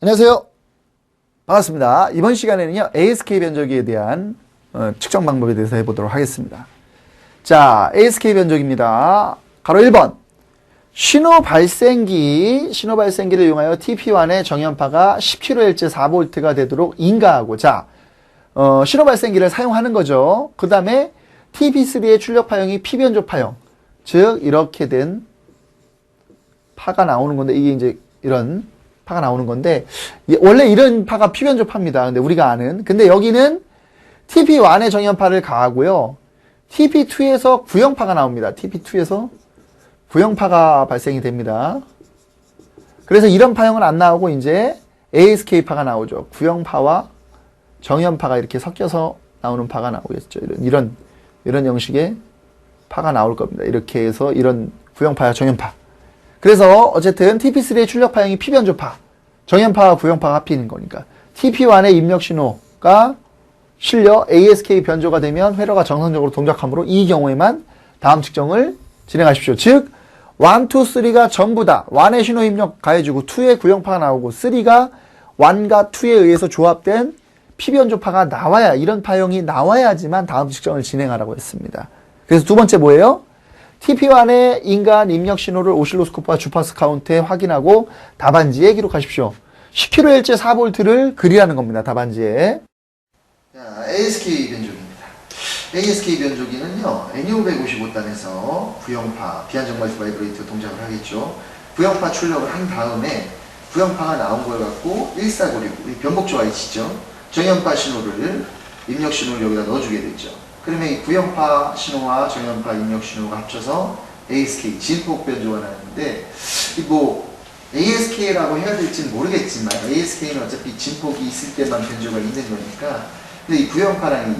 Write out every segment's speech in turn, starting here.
안녕하세요. 반갑습니다. 이번 시간에는요, ASK 변조기에 대한 측정 방법에 대해서 해보도록 하겠습니다. 자, ASK 변조기입니다. 가로 1번. 신호 발생기를 이용하여 TP1의 정연파가 10kHz 4V가 되도록 인가하고, 자, 신호 발생기를 사용하는 거죠. 그 다음에 TP3의 출력 파형이 P변조 파형. 즉, 이렇게 된 파가 나오는 건데, 이게 이제 이런 파가 나오는 건데, 원래 이런 파가 P변조 파입니다. 근데 우리가 아는. 근데 여기는 TP1의 정연파를 가하고요. TP2에서 구형파가 나옵니다. TP2에서 구형파가 발생이 됩니다. 그래서 이런 파형은 안 나오고 이제 ASK파가 나오죠. 구형파와 정연파가 이렇게 섞여서 나오는 파가 나오겠죠. 이런 형식의 파가 나올 겁니다. 이렇게 해서 이런 구형파와 정연파. 그래서 어쨌든 TP3의 출력 파형이 P변조파, 정연파와 구형파가 합히는 거니까 TP1의 입력 신호가 실려 ASK 변조가 되면 회로가 정상적으로 동작하므로 이 경우에만 다음 측정을 진행하십시오. 즉 1, 2, 3가 전부 다 1의 신호 입력 가해주고 2의 구형파가 나오고 3가 1과 2에 의해서 조합된 P변조파가 나와야, 이런 파형이 나와야지만 다음 측정을 진행하라고 했습니다. 그래서 두 번째 뭐예요? TP1의 인간 입력 신호를 오실로스코프와 주파수 카운트에 확인하고 답안지에 기록하십시오. 10kHz 4V를 그리라는 겁니다. 답안지에. 자, ASK 변조기입니다. ASK 변조기는요, NU155단에서 구형파, 비안정말티 바이브레이터 동작을 하겠죠. 구형파 출력을 한 다음에 구형파가 나온 걸 갖고 1496, 변곡조 IC죠. 정연파 신호를, 입력 신호를 여기다 넣어주게 되죠. 그러면 이 구형파 신호와 정연파 입력 신호가 합쳐서 ASK, 진폭 변조가 나는데, ASK라고 해야 될지는 모르겠지만, ASK는 어차피 진폭이 있을 때만 변조가 있는 거니까, 근데 이 구형파랑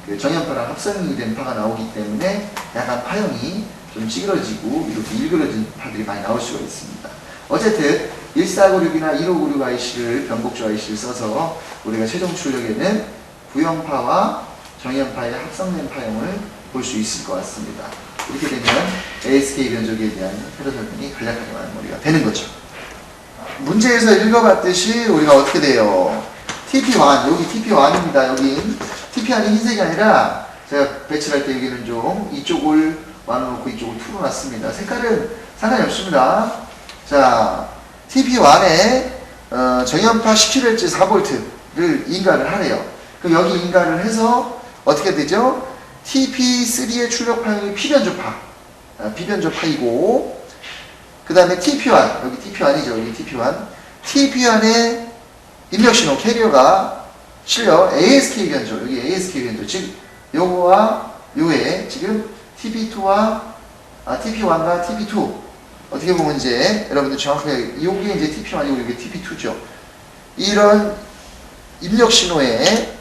그 정연파랑 합성이 된 파가 나오기 때문에 약간 파형이 좀 찌그러지고 이렇게 일그러진 파들이 많이 나올 수가 있습니다. 어쨌든 1496이나 1596 IC를, 변곡조 IC를 써서 우리가 최종 출력에는 구형파와 정연파의 합성된 파형을 볼 수 있을 것 같습니다. 이렇게 되면 ASK 변조기에 대한 회로 설명이 간략하게 마무리가 되는 거죠. 문제에서 읽어봤듯이 우리가 어떻게 돼요? TP1, 여기 TP1입니다. 여기 TP1이 흰색이 아니라 제가 배치할 때 여기는 좀 이쪽을 1로 놓고 이쪽을 2로 놨습니다. 색깔은 상관이 없습니다. 자, TP1에 정연파 10kHz 4V를 인가를 하래요. 그럼 여기 인가를 해서 어떻게 되죠? TP3의 출력 파형이 P변조파, P변조파이고, 그 다음에 TP1, 여기 TP1이죠. 여기 TP1. TP1의 입력신호 캐리어가 실려 ASK 변조, 여기 ASK 변조, 즉 요거와 요에 지금 TP1과 TP2 어떻게 보면 이제 여러분들 정확하게 요게 이제 TP1이고 요게 TP2죠. 이런 입력신호에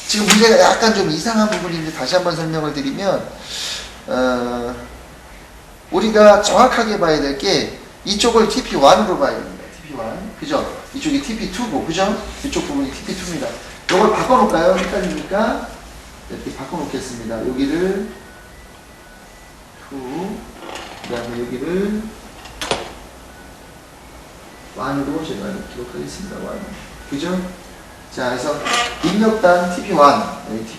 지금 문제가 약간 좀 이상한 부분인데 다시 한번 설명을 드리면, 우리가 정확하게 봐야 될 게 이쪽을 TP1으로 봐야 됩니다. TP1. 그죠? 이쪽이 TP2고, 그죠? 이쪽 부분이 TP2입니다. 이걸 바꿔놓을까요? 헷갈리니까 이렇게 바꿔놓겠습니다. 여기를 2, 그 다음에 여기를 1으로 제가 기록하겠습니다. 1. 그죠? 자, 그래서 입력단 TP1,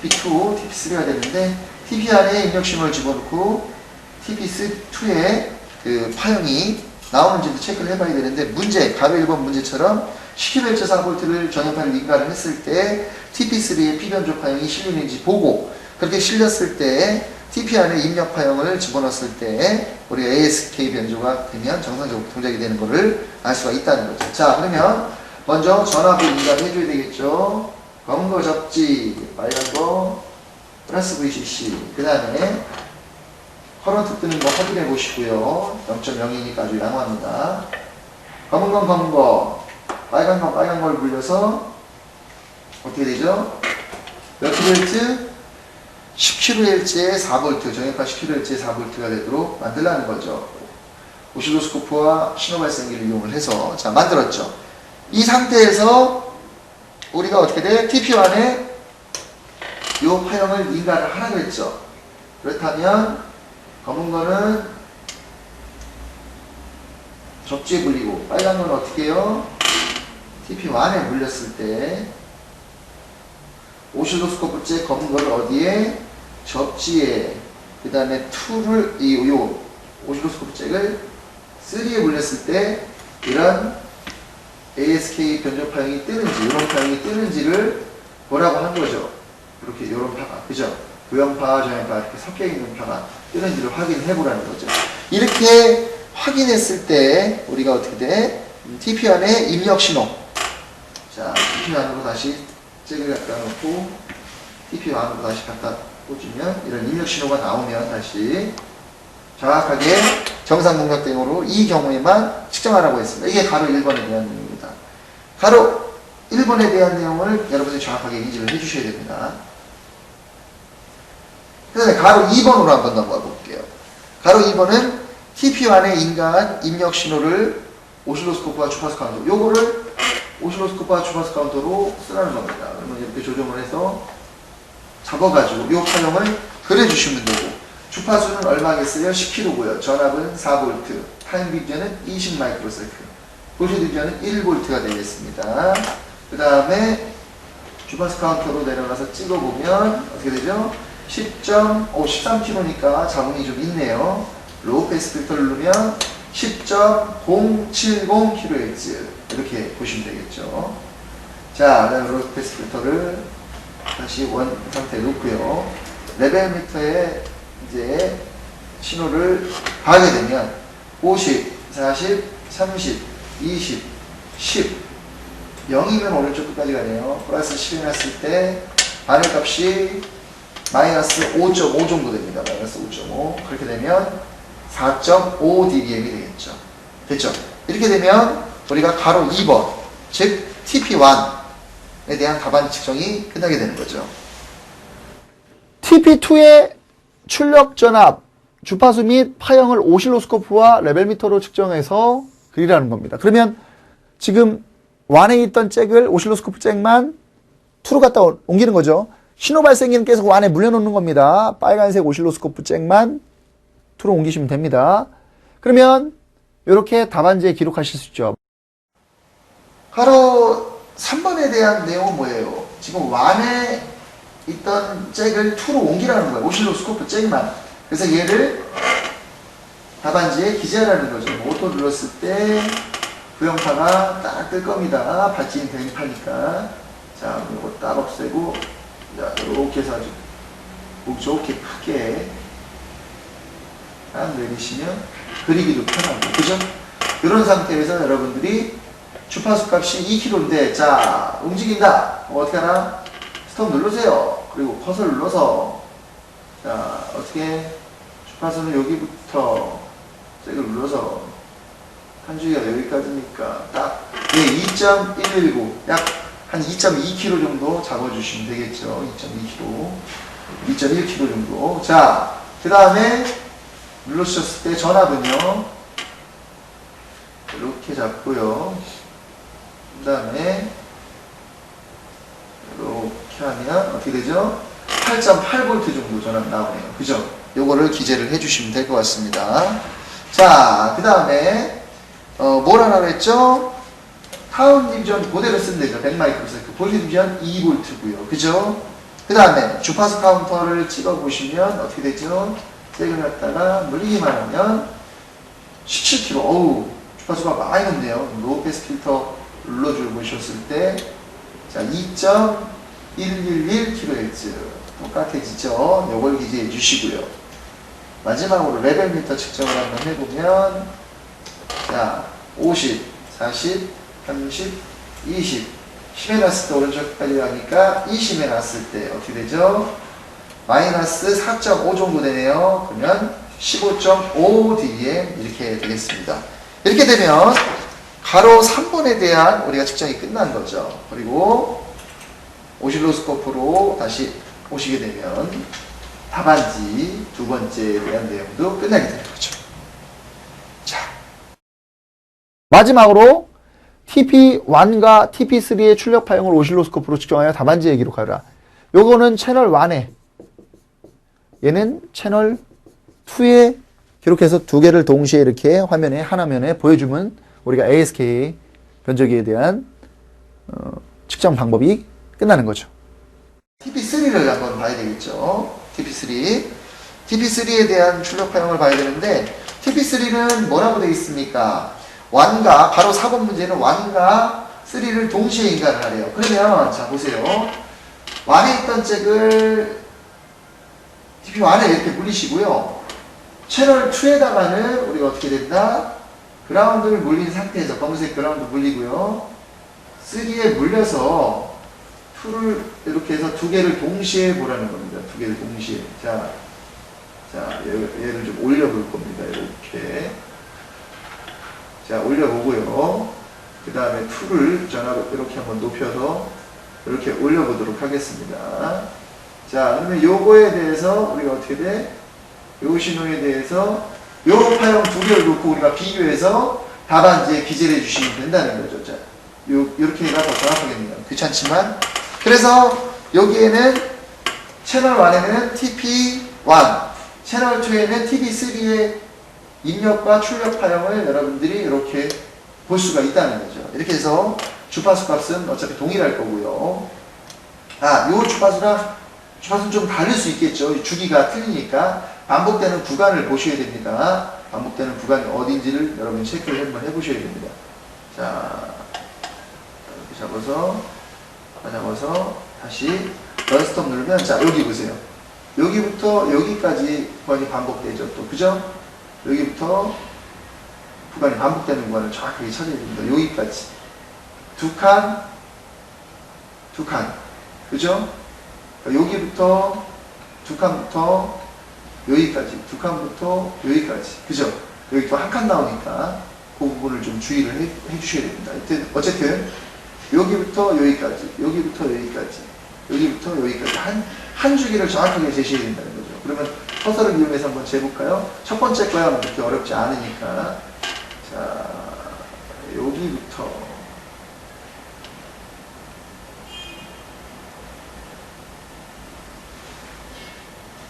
TP2, TP3가 되는데 TP 안에 입력 신호를 집어넣고 TP2의 그 파형이 나오는지도 체크를 해봐야 되는데, 문제, 가로 1번 문제처럼 10kHz 4V를 정연파를 인가를 했을 때 TP3의 P변조 파형이 실리는지 보고, 그렇게 실렸을 때 TP 안에 입력 파형을 집어넣었을 때 우리가 ASK 변조가 되면 정상적으로 동작이 되는 것을 알 수가 있다는 거죠. 자, 그러면 먼저 전압을 인가를 해줘야 되겠죠. 검은 거 접지, 빨간 거 플러스 VCC. 그 다음에 커런트 뜨는 거 확인해 보시고요. 0.02니까 아주 양호합니다. 검은 건 검은 거, 빨간 건 빨간 걸 굴려서 어떻게 되죠? 몇 kHz? 10kHz의 4V, 정연파 10kHz의 4V가 되도록 만들라는 거죠. 오실로스코프와 신호 발생기를 이용을 해서 자, 만들었죠. 이 상태에서 우리가 어떻게 돼? TP1에 이 파형을 인가를 하라고 했죠. 그렇다면 검은 거는 접지에 굴리고, 빨간 건 어떻게 해요? TP1에 물렸을 때 오실로스코프 잭 검은 거를 어디에? 접지에, 그 다음에 2를, 요 오실로스코프 잭을 3에 물렸을 때 이런 ASK 변조 파형이 뜨는지, 이런 파형이 뜨는지를 뭐라고 한 거죠. 이렇게, 요런 파가, 그죠? 도형파, 저형파 이렇게 섞여 있는 파가 뜨는지를 확인해 보라는 거죠. 이렇게 확인했을 때 우리가 어떻게 돼? TP1의 입력 신호. 자, TP1으로 다시 잭을 갖다 놓고 TP1으로 다시 갖다 꽂으면 이런 입력 신호가 나오면 다시 정확하게 정상 동작대응으로 이 경우에만 측정하라고 했습니다. 이게 가로 1번에 대한 내용입니다. 가로 1번에 대한 내용을 여러분들이 정확하게 인지를 해주셔야 됩니다. 그 다음에 가로 2번으로 한번 넘어가 볼게요. 가로 2번은 TP1에 인가한 입력 신호를 오실로스코프와 주파수 카운터, 요거를 오실로스코프와 주파수 카운터로 쓰라는 겁니다. 그러면 이렇게 조정을 해서 잡아가지고 요 파형을 그려주시면 되고, 주파수는 얼마겠어요? 10kH고요. 전압은 4V, 타임 디비전은 20 마이크로세컨드, 보조 디비전은 1V가 되겠습니다. 그 다음에 주파수 카운터로 내려가서 찍어보면 어떻게 되죠? 13kH니까 자문이 좀 있네요. 로우 패스 필터를 누르면 10.070kHz 이렇게 보시면 되겠죠. 자, 그다음 로우 패스 필터를 다시 원 상태에 놓고요. 레벨 미터에 이제 신호를 가게 되면 50, 40, 30, 20, 10 0이면 오른쪽 끝까지 가네요. 플러스 10이 났을 때 바늘값이 마이너스 5.5 정도 됩니다. 마이너스 5.5. 그렇게 되면 4.5 dBm이 되겠죠. 됐죠? 이렇게 되면 우리가 가로 2번, 즉 TP1에 대한 답안 측정이 끝나게 되는 거죠. TP2의 출력 전압, 주파수 및 파형을 오실로스코프와 레벨미터로 측정해서 그리라는 겁니다. 그러면 지금 1에 있던 잭을 오실로스코프 잭만 2로 갖다 옮기는 거죠. 신호 발생기는 계속 1에 물려놓는 겁니다. 빨간색 오실로스코프 잭만 2로 옮기시면 됩니다. 그러면 이렇게 답안지에 기록하실 수 있죠. 가로 3번에 대한 내용은 뭐예요? 지금 1에 있던 잭을 2로 옮기라는 거예요. 오실로스코프 잭만. 그래서 얘를 답안지에 기재하라는 거죠. 오토 눌렀을 때 구형파가 딱 뜰 겁니다. 받침 대응파니까. 자, 이거 딱 없애고, 자, 이렇게 해서 아주 목 좋게 크게 딱 내리시면 그리기도 편하고, 그죠? 이런 상태에서 여러분들이 주파수 값이 2kH인데, 자, 움직인다. 어떻게 하나? 스톱 누르세요. 그리고 커서 눌러서, 자, 어떻게? 주파수는 여기부터 잭을 눌러서 한 주기가 여기까지니까 딱 2.119, 약 한 2.2kg 정도 잡아주시면 되겠죠. 2.2kg, 2.1kg 정도. 자, 그 다음에 눌러주셨을 때 전압은요, 이렇게 잡고요. 그 다음에 이렇게 하면 어떻게 되죠? 8.8V 정도 전압 나오네요. 그죠? 요거를 기재를 해주시면 될 것 같습니다. 자, 그 다음에 뭘 하라고 했죠? 타운 디비전 그대로 쓰면 되죠. 100마이크로세컨드. 볼트 디비전 2V고요. 그죠? 그 다음에 주파수 카운터를 찍어보시면 어떻게 되죠? 잭을 갖다가 물리기만 하면 17kg. 어우, 주파수가 많이 높네요. 로우 패스 필터 눌러줄 보셨을 때, 자, 2.111kHz. 똑같아지죠? 요걸 기재해 주시고요. 마지막으로 레벨 미터 측정을 한번 해보면, 자, 50, 40, 30, 20, 10에 놨을 때 오른쪽까지 가니까 20에 놨을 때 어떻게 되죠? 마이너스 4.5 정도 되네요. 그러면 15.5 dBm 이렇게 되겠습니다. 이렇게 되면 가로 3번에 대한 우리가 측정이 끝난 거죠. 그리고 오실로스코프로 다시 오시게 되면 답안지 두 번째에 대한 내용도 끝나게 되는 거죠. 자, 마지막으로 TP1과 TP3의 출력 파형을 오실로스코프로 측정하여 답안지에 기록하라. 요거는 채널 1에, 얘는 채널 2에 기록해서 두 개를 동시에 이렇게 화면에 하나면에 보여주면 우리가 ASK 변조기에 대한 측정 방법이 끝나는 거죠. TP3를 한번 봐야 되겠죠. TP3. TP3에 대한 출력 파형을 봐야 되는데, TP3는 뭐라고 되어 있습니까? 1과, 바로 4번 문제는 1과 3를 동시에 인가를 하래요. 그러면, 자, 보세요. 1에 있던 잭을 TP1에 이렇게 물리시고요. 채널 2에다가는 우리가 어떻게 된다? 그라운드를 물린 상태에서, 검은색 그라운드 물리고요. 3에 물려서 2를 이렇게 해서 두 개를 동시에 보라는 겁니다. 두 개를 동시에. 자, 얘를 좀 올려볼 겁니다. 이렇게. 자, 올려보고요. 그 다음에 2를 전압을 이렇게 한번 높여서 이렇게 올려보도록 하겠습니다. 자, 그러면 요거에 대해서 우리가 어떻게 돼? 요 신호에 대해서 요 파형 두 개를 놓고 우리가 비교해서 답안지에 기재를 해주시면 된다는 거죠. 자, 요렇게 해가 더 정확하겠네요. 귀찮지만. 그래서 여기에는 채널 1에는 TP1, 채널 2에는 TP3의 입력과 출력 파형을 여러분들이 이렇게 볼 수가 있다는 거죠. 이렇게 해서 주파수 값은 어차피 동일할 거고요. 요 주파수는 좀 다를 수 있겠죠. 주기가 틀리니까 반복되는 구간을 보셔야 됩니다. 반복되는 구간이 어딘지를 여러분 체크를 한번 해보셔야 됩니다. 자, 이렇게 잡아서 다시 런스톱 누르면, 자, 여기 보세요. 여기부터 여기까지 구간이 반복되죠. 또, 그죠? 여기부터 구간이 반복되는 구간을 정확하게 찾아야 됩니다. 여기까지. 두 칸, 그죠? 여기부터, 두 칸부터 여기까지, 두 칸부터 여기까지. 그죠? 여기 또 한 칸 나오니까 그 부분을 좀 주의를 해 주셔야 됩니다. 어쨌든, 여기부터 여기까지, 여기부터 여기까지, 여기부터 여기까지. 한 주기를 정확하게 제시해야 된다는 거죠. 그러면 커서를 이용해서 한번 재볼까요? 첫 번째 거야 그렇게 어렵지 않으니까. 자, 여기부터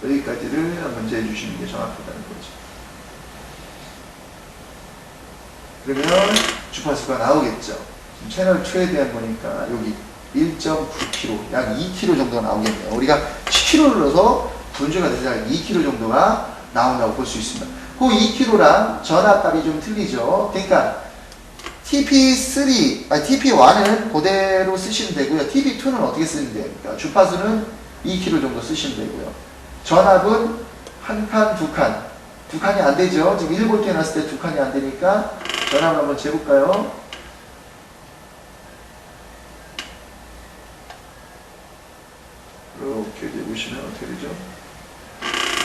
여기까지를 한번 재주시는 게 정확하다는 거죠. 그러면 주파수가 나오겠죠. 채널 2에 대한 거니까 여기 1.9km, 약 2km 정도가 나오겠네요. 우리가 10km를 넣어서 분주가 돼서 약 2km 정도가 나온다고 볼 수 있습니다. 그 2km랑 전압값이 좀 틀리죠. 그러니까 TP1은 그대로 쓰시면 되고요. TP2는 어떻게 쓰면 됩니까? 주파수는 2km 정도 쓰시면 되고요. 전압은 한 칸, 두 칸. 두 칸이 안 되죠. 지금 1V 해놨을 때 두 칸이 안 되니까 전압을 한번 재볼까요? 이렇게 보시면 어떻게 되죠?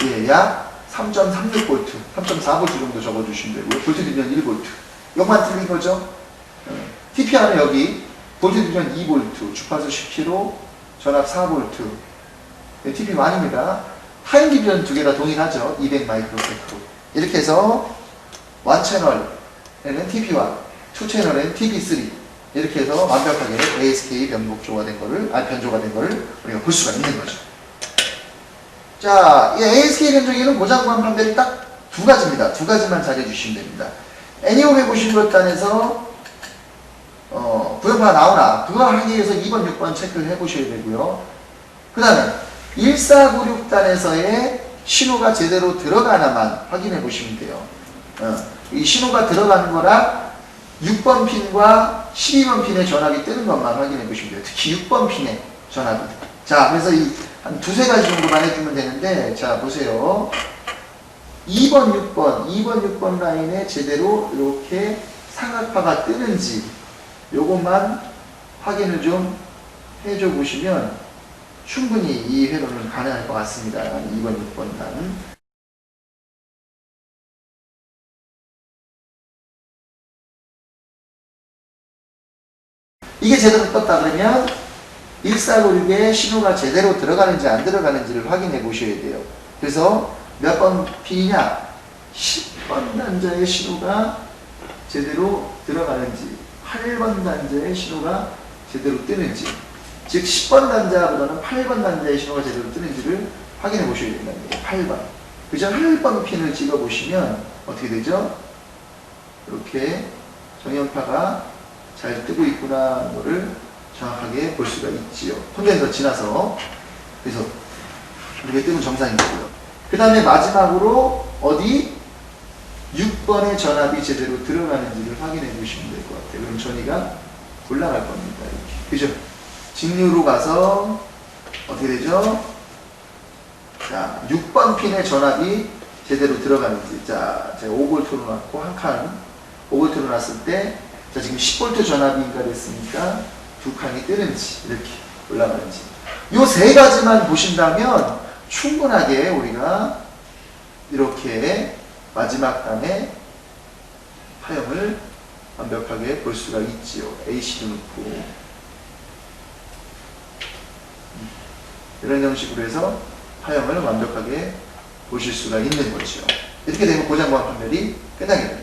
예, 약 3.36V, 3.4V 정도 적어주시면 되고요. 볼트 뒤면 1V. 이것만 틀린 거죠? TPR은 여기, 볼트 뒤면 2V, 주파수 10km, 전압 4V. 네, TP1입니다. 타임 기준 두 개 다 동일하죠? 200 마이크로세컨드. 이렇게 해서 1채널에는 TP1, 2채널에는 TP3. 이렇게 해서 완벽하게 ASK 변조가 된 거를 우리가 볼 수가 있는 거죠. 자, 이 ASK 변조기는 고장구간 판별이 딱 두 가지입니다. 두 가지만 잘 해주시면 됩니다. 애니홈에 보신 것 단에서 구형파가 나오나 그거 하기 위해서 2번, 6번 체크를 해보셔야 되고요. 그 다음에 1496단에서의 신호가 제대로 들어가나만 확인해 보시면 돼요. 이 신호가 들어가는 거랑 6번 핀과 12번 핀의 전압이 뜨는 것만 확인해 보시면 돼요. 특히 6번 핀의 전압이. 자, 그래서 한 두세 가지 정도만 해주면 되는데, 자, 보세요. 2번, 6번 라인에 제대로 이렇게 삼각파가 뜨는지, 요것만 확인을 좀 해줘 보시면 충분히 이 회로는 가능할 것 같습니다. 2번, 6번 단. 이게 제대로 떴다 그러면 1496에 신호가 제대로 들어가는지 안 들어가는지를 확인해 보셔야 돼요. 그래서 몇 번 핀이냐? 10번 단자의 신호가 제대로 들어가는지, 8번 단자의 신호가 제대로 뜨는지, 즉 10번 단자보다는 8번 단자의 신호가 제대로 뜨는지를 확인해 보셔야 된다는 거예요. 8번. 그죠? 8번 핀을 찍어 보시면 어떻게 되죠? 이렇게 정연파가 잘 뜨고 있구나 하는 거를 정확하게 볼 수가 있지요. 콘덴서 지나서. 그래서 이렇게 뜨면 정상이고요. 그 다음에 마지막으로 어디 6번의 전압이 제대로 들어가는지를 확인해 보시면 될 것 같아요. 그럼 전위가 올라갈 겁니다. 이렇게. 그죠? 직류로 가서 어떻게 되죠? 자, 6번 핀의 전압이 제대로 들어가는지. 자, 제가 5V로 놨고 한 칸 5V로 놨을 때 자, 지금 10V 전압이 인가됐으니까 두 칸이 뜨는지 이렇게 올라가는지. 요 세 가지만 보신다면 충분하게 우리가 이렇게 마지막 단에 파형을 완벽하게 볼 수가 있지요. AC도 넣고 이런 형식으로 해서 파형을 완벽하게 보실 수가 있는 거죠. 이렇게 되면 고장보안 판별이 끝나게 됩니다.